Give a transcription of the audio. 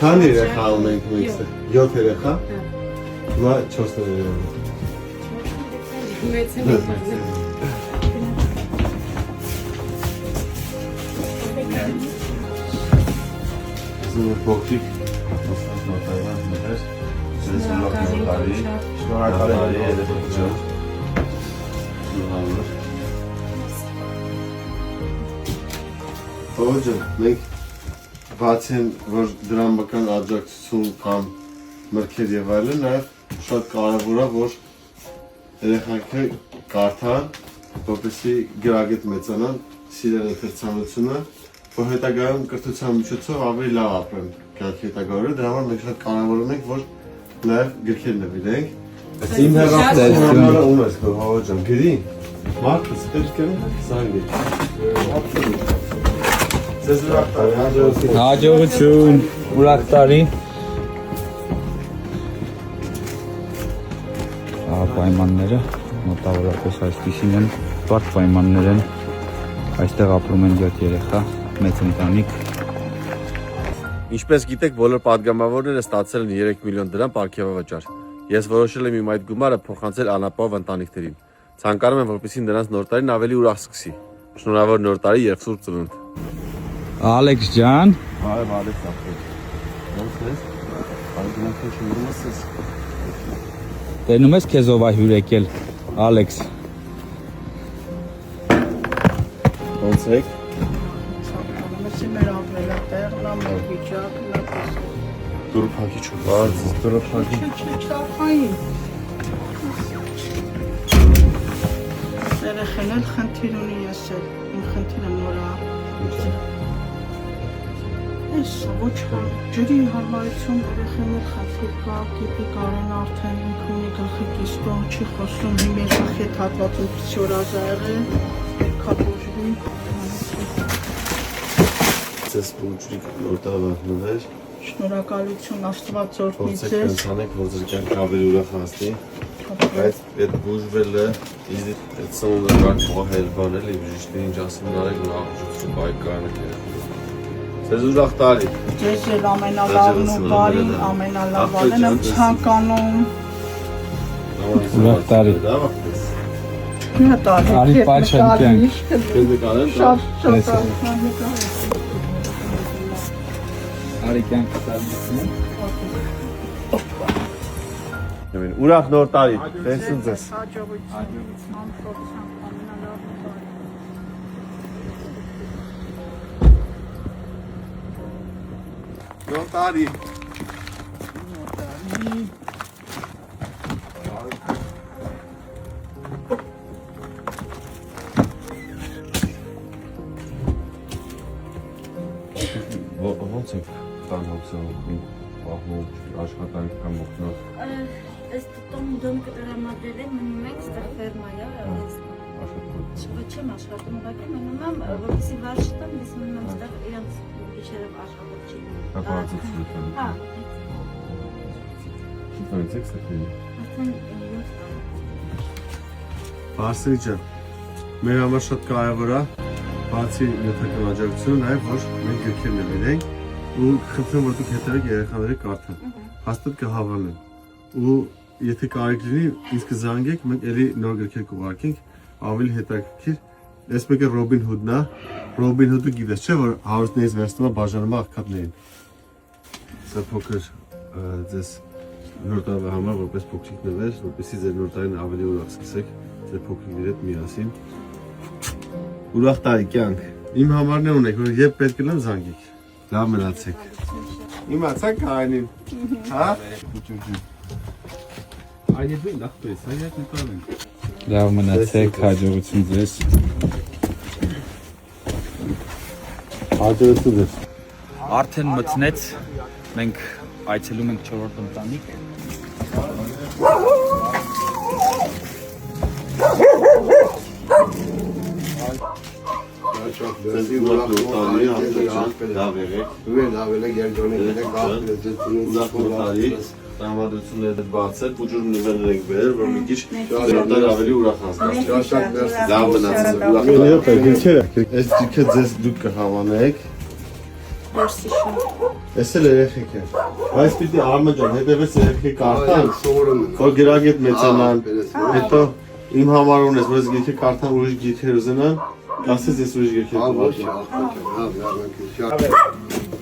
Քանի երեխա ունենք մենք։ 7 երեխա։ Հիմա 4 երեխա։ Մեծ Զուր փոքրիկ նոտարվան մտեր։ Ձեզ նոտարի։ Շնորհակալ եմ։ Օջը, մենք բացեն, որ դրամական աջակցություն կամ մրգեր եւ այլն, նաեւ շատ կարեւոր է, որ երեխաները կարդան, որպեսզի գրագետ մեծանան, սիրեն ընթերցանությունը, որ հետագայում կրթության միջոցով ավելի լավ ապրեն կյանքի հետագայում։ Դրա համար մենք շատ կարևորում ենք, որ նաեւ գրքեր նվիրենք։ Իմ հեռախոսը ում ես քո հողջան, գրի։ Մարկս դերքերը զանգի։ Ձեզ ուրախ տարի, հաջողություն, ուրախ տարի։ Պայմանները մոտավորապես այսպիսին են, բարդ պայմաններ են, այստեղ ապրում են 7 երեխա, մեծ ընտանիք։ Ինչպես գիտեք, բոլոր պատգամավորները ստացել են 3 միլիոն դրամ պարգևավճար։ Ես որոշել եմ իմ այդ գումարը փոխանցել անապահով ընտանիքներին։ Ցանկանում եմ, որպեսզի նրանց նոր տարին ավելի ուրախ սկսի։ Շնորհավոր նոր տարի եւ սուրբ ծնունդ։ Ալեքս ջան, Այո, Ալեքս ապրել։ Ոնց ես։ Այդուհանդերձ շնորհում ես։ տենում ես քեզ ով է հյուրեկել, Ալեքս։ Ոնց եք։ Մսի մեր ապրելատեղն է, մեր վիճակն է։ Դուրը փակի չու։ Բարձ, դուրը փակի։ Չարխային։ Երեխեն էլ խնդիր ունի ես էլ, իմ խնդիրը նորա։ Ես ոչ ջրի հարմարություն երեխեն էլ խնդիր կա, գիտի կարեն արդեն ինք ունի գլխի կիստոն, չի խոսում, հիմ երախ հետ հատվածում պսյորազա եղել, կապոժվի։ Ձեզ բուջրիկ նոր տարվա նվեր։ Շնորհակալություն Աստված օրհնի Փորձեք ձեզ։ կենցանեք, որ ձեր կյանքը ավելի ուրախացնի։ Բայց այդ բուժվելը, իզի այդ սնունդը կարգ պահել բանել և ժիշտին ինչ ասում նարեք ու աղջություն բայկարնեք երեխա։ Ձեզ ուրախ տարի։ Ձեզ էլ ամենալավն ու բարին, ամենալավալն եմ ցանկանում։ Ուրախ տարի։ Նա տարի, Արի պաչան կյանք։ Ձեզ նկարեն, շատ Արի կյանքը տարի։ ուրախ նոր տարի, տեսում ձեզ։ Նոր տարի։ Ոնց եք տանհոգսում, պահում աշխատանք կամ օգնող։ Este dom că rămădele mânimec sta ferma ia. Չեմ աշխատում, ուղղակի մնում եմ, որպեսզի վարժտամ, ես մնում եմ ստեղ իրենց գիշերով աշխատողչին։ Հապարացություն։ Հա։ Ինչ եք ստեղծել։ Արդեն 7 տարի։ Բարսելի ջան, մեր համար շատ կարևոր է, բացի նյութական աջակցությունը, նաև որ մենք գրքեր նվիրենք ու խնդրեմ, որ դուք հետևեք երեխաների կարդան։ Հաստատ կհավանեն։ Ու եթե կարիք լինի, ինձ կզանգեք, մենք էլի նոր գրքեր կուղարկենք, ավելի հետաքրքիր։ Այս մեկը Ռոբին Հուդն է։ Ռոբին Հուդը գիտես չէ, որ հարուստներից վերցնում է բաժանում է աղքատներին։ Սա փոքր ձեզ նոր տարվա համար որպես փոքրիկ նվեր, որպեսզի ձեր նոր տարին ավելի ուրախ սկսեք, ձեր փոքրիկների հետ միասին։ Ուրախ տարի կյանք։ Իմ համարն ունեք, որ երբ պետք է լավ զանգեք։ Լավ մնացեք։ Իմացաք Կարենին։ Հա? Այդպես նախպես, այդպես նկարենք։ Լավ մնացեք, հաջողություն ձեզ։ Հաջողություն ձեզ։ Արդեն մտնեց, մենք այցելում ենք 4-րդ ընտանիք։ Ձեզ ուրախ նոր տարի, լավ եղեք։ Լավ եղեք, երջանիկ եղեք, Ուրախ նոր տարի, տրամադրությունները բացել, բուջուրը նվերներ ենք բերել, որ մի քիչ նորտար ավելի ուրախ անցնի։ Լավ մնացեք, ուրախ տարի։ Այս դիքը ձեզ դուք կհավանեք։ Մերսի շատ։ Էս էլ երեխեք է։ Բայց պիտի Արմեն ջան, հետևես երեխի կարդան, Սովորում եմ։ որ գրագետ մեծանան, Ահա, հետո իմ համար ունես, որ ես գիրքը կարդան, ուրիշ գիրքեր ուզենան, ասես ես ուրիշ գիրքեր Ահա, ոչ, կվատեմ։ ահա, ահա, ահա, ահա, ահա, ահա,